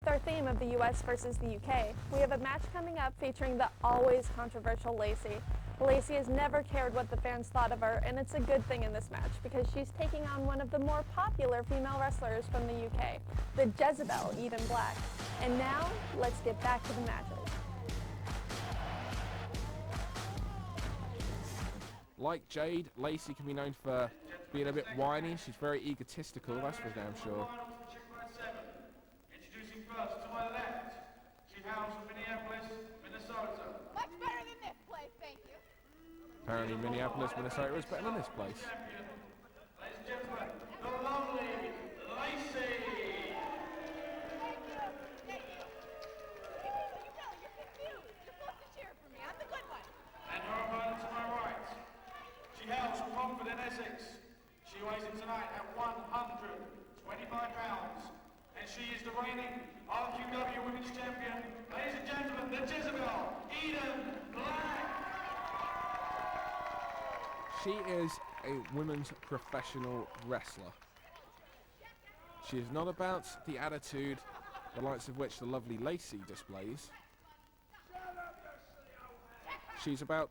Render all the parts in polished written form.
With our theme of the US versus the UK, we have a match coming up featuring the always controversial Lacey. Lacey has never cared what the fans thought of her, and it's a good thing in this match because she's taking on one of the more popular female wrestlers from the UK, the Jezebel Eden Black. And now, let's get back to the matches. Like Jade, Lacey can be known for being a bit whiny. She's very egotistical, that's for damn sure. Introducing first to my left, she hails from Minneapolis, Minnesota. Much better than this place, thank you. Apparently Minneapolis, Minnesota is better than this place. Ladies and gentlemen, the lovely Lacey. Thank you. You're confused. You're supposed to cheer for me. I'm the good one. And her opponent to my right. She hails from Romford in Essex. She weighs in tonight at 125 pounds. And she is the reigning RQW Women's Champion. Ladies and gentlemen, the Jezebel, Eden Black. She is a women's professional wrestler. She is not about the attitude, the likes of which the lovely Lacey displays. She's about,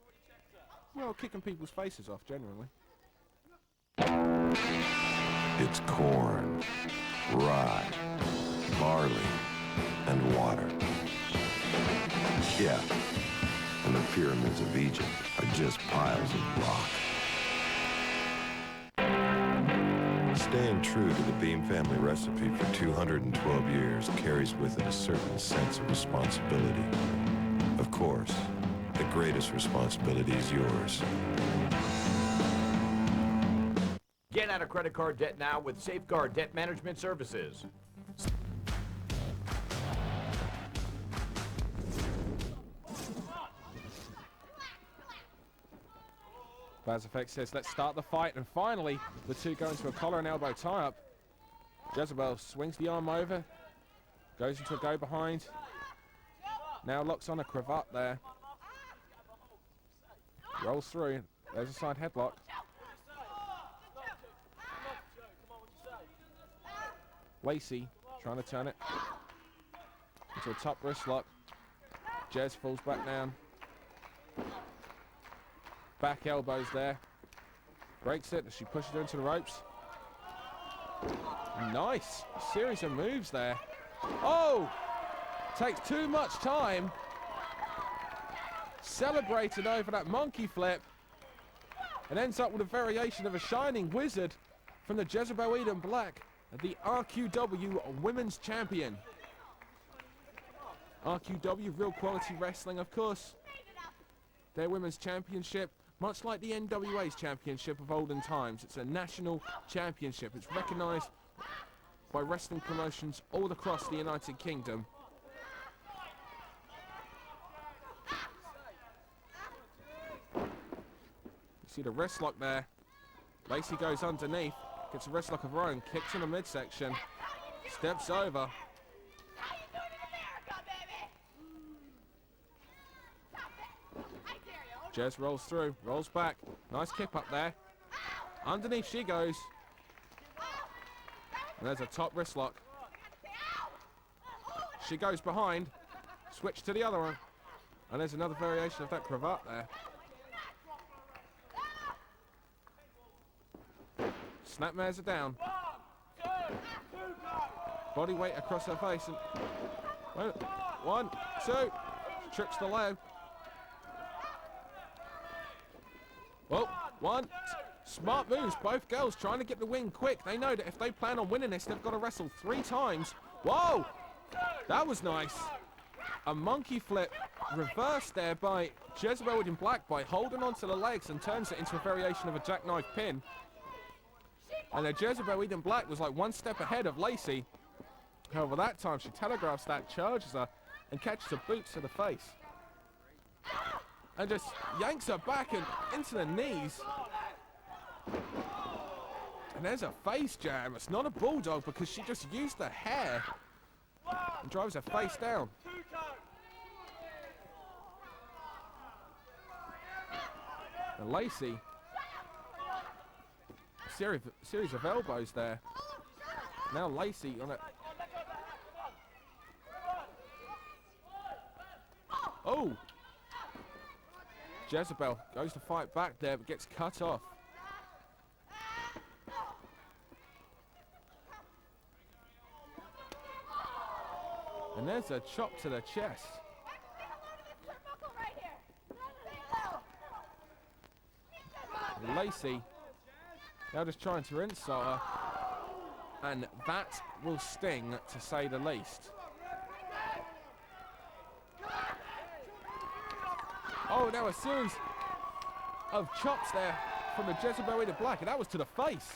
well, kicking people's faces off generally. It's corn, rye, barley, and water. Yeah, and the pyramids of Egypt are just piles of rock. Staying true to the Beam family recipe for 212 years carries with it a certain sense of responsibility. Of course, the greatest responsibility is yours. Get out of credit card debt now with Safeguard Debt Management Services. Baz Effect says, let's start the fight, and finally, the two go into a collar and elbow tie-up. Jezebel swings the arm over, goes into a go-behind, now locks on a cravat there. Rolls through, there's a side headlock. Lacey trying to turn it into a top wrist lock. Jez falls back down. Back elbows there. Breaks it as she pushes her into the ropes. Nice. A series of moves there. Oh! Takes too much time. Celebrated over that monkey flip. And ends up with a variation of a Shining Wizard from the Jezebel Eden Black, the RQW Women's Champion. RQW, Real Quality Wrestling, of course. Their Women's Championship, much like the NWA's Championship of olden times. It's a national championship. It's recognized by wrestling promotions all across the United Kingdom. You see the wrist lock there. Lacey goes underneath, gets a wrist lock of her own, kicks in the midsection, steps over. Jez rolls through, rolls back. Nice kick up there. Underneath she goes. And there's a top wrist lock. She goes behind. Switch to the other one. And there's another variation of that cravat there. Snapmares are down. Body weight across her face. And 1, 2. Trips the low. Well, 1. Smart moves. Both girls trying to get the win quick. They know that if they plan on winning this, they've got to wrestle 3 times. Whoa! That was nice. A monkey flip reversed there by Jezebel Eden Black by holding onto the legs and turns it into a variation of a jackknife pin. And Jezebel Eden Black was like 1 step ahead of Lacey. However, that time she telegraphs that, charges her, and catches a boot to the face. And just yanks her back and into the knees. And there's a face jam. It's not a bulldog because she just used the hair and drives her face down. And Lacey, series of elbows there. Now Lacey on it. Oh! Jezebel goes to fight back there, but gets cut off. And there's a chop to the chest. And Lacey now just trying to insult her. And that will sting, to say the least. Oh, now a series of chops there from the Jezebel in the black, and that was to the face.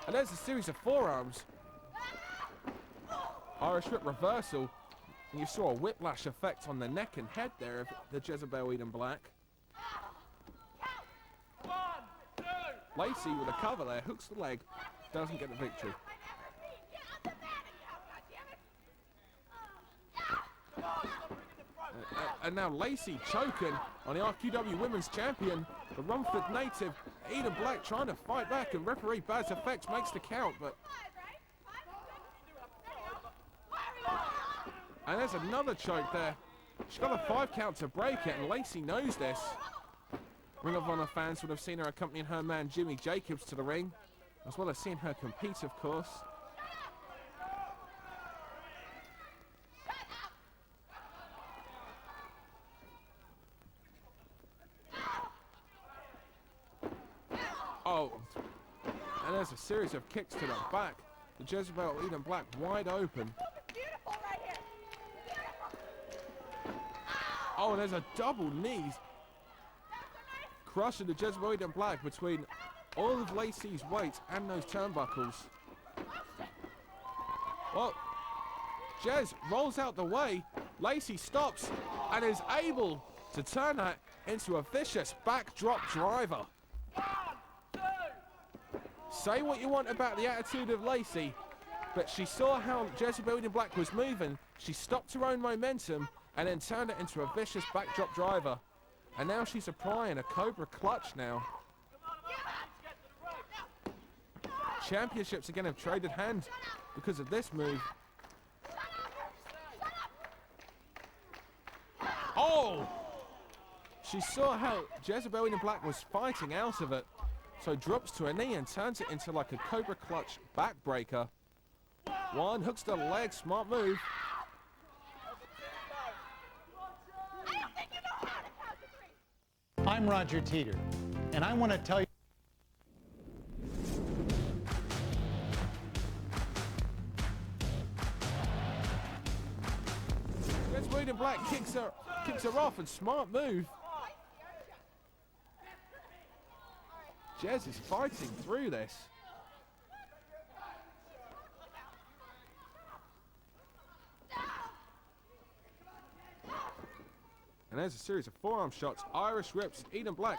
And there's a series of forearms. Irish whip reversal. And you saw a whiplash effect on the neck and head there of the Jezebel Eden Black. Lacey with a cover there, hooks the leg, doesn't get the victory. And now Lacey choking on the RQW Women's Champion, the Rumford native Eden Black, trying to fight back, and referee Baz Effects makes the count, but... And there's another choke there. She's got a 5 count to break it, and Lacey knows this. Ring of Honor fans would have seen her accompanying her man Jimmy Jacobs to the ring, as well as seeing her compete, of course. Oh, and there's a series of kicks to the back. The Jezebel Eden Black wide open. Oh, and there's a double knees. Crushing the Jezebel Eden Black between all of Lacey's weight and those turnbuckles. Well, Jez rolls out the way. Lacey stops and is able to turn that into a vicious backdrop driver. Say what you want about the attitude of Lacey, but she saw how Jezebel Eden Black was moving. She stopped her own momentum and then turned it into a vicious backdrop driver. And now she's applying a Cobra clutch now. Championships again have traded hands because of this move. Oh! She saw how Jezebel Eden Black was fighting out of it. So drops to a knee and turns it into like a Cobra clutch backbreaker. One, hooks to the leg, smart move. I'm Roger Teeter, and I want to tell you. Jezebel Eden Black kicks her off, and smart move. Jez is fighting through this. And there's a series of forearm shots. Irish whips, Eden Black.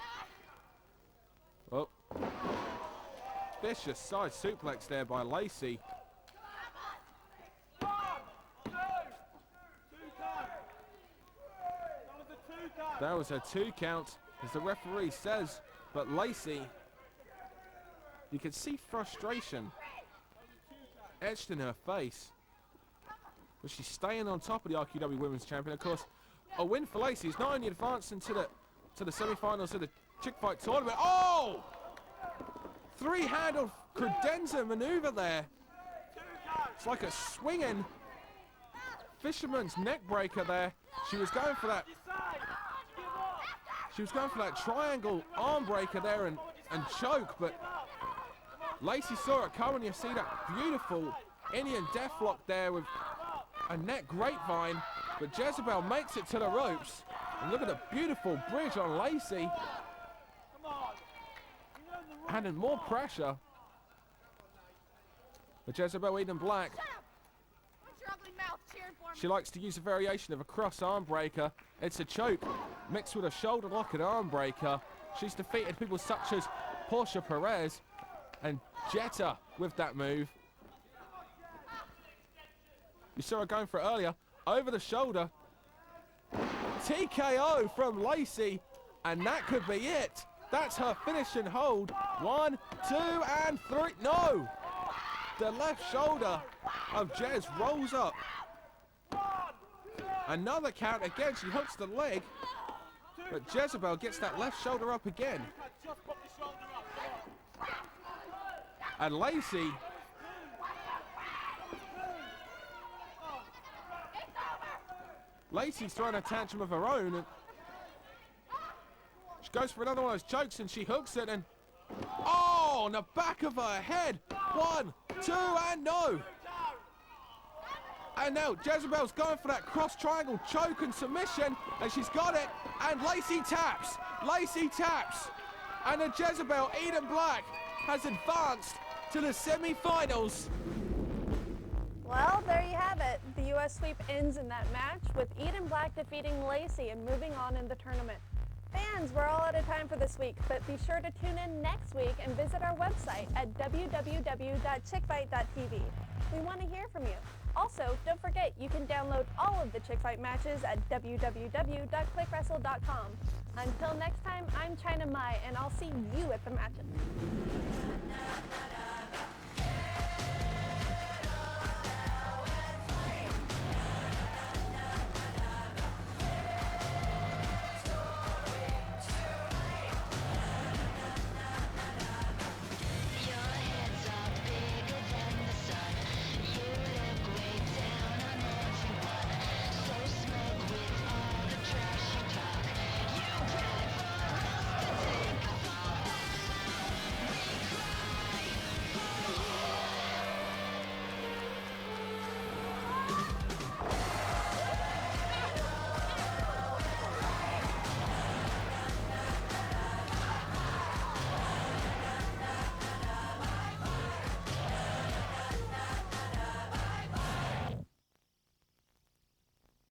Oh. Vicious side suplex there by Lacey. That was a 2 count, as the referee says, but Lacey, you can see frustration etched in her face. But she's staying on top of the RQW Women's Champion. Of course, a win for Lacey is not only advancing to the semi-finals of the Chickfight tournament. Oh! 3-handle credenza maneuver there. It's like a swinging fisherman's neck breaker there. She was going for that. She was going for that triangle arm breaker there and choke, but Lacey saw it coming. You see that beautiful Indian deathlock there with a neck grapevine, but Jezebel makes it to the ropes. And look at the beautiful bridge on Lacey. Adding more pressure. But Jezebel Eden Black, she likes to use a variation of a cross arm breaker. It's a choke mixed with a shoulder lock and arm breaker. She's defeated people such as Portia Perez and Jetta with that move. You saw her going for it earlier. Over the shoulder. TKO from Lacey. And that could be it. That's her finishing hold. 1, 2, and 3. No! The left shoulder of Jez rolls up. Another count again. She hooks the leg. But Jezebel gets that left shoulder up again. And Lacey. Lacey's throwing a tantrum of her own. And she goes for another one of those chokes and she hooks it and... Oh, on the back of her head. 1, 2, and no. And now Jezebel's going for that cross triangle choke and submission, and she's got it. And Lacey taps. Lacey taps. And the Jezebel, Eden Black, has advanced to the semi-finals. Well, there you have it. The U.S. sweep ends in that match with Eden Black defeating Lacey and moving on in the tournament. Fans, we're all out of time for this week, but be sure to tune in next week and visit our website at www.chickfight.tv. We want to hear from you. Also, don't forget you can download all of the Chickfight matches at www.clickWrestle.com. Until next time, I'm China Mai, and I'll see you at the matches.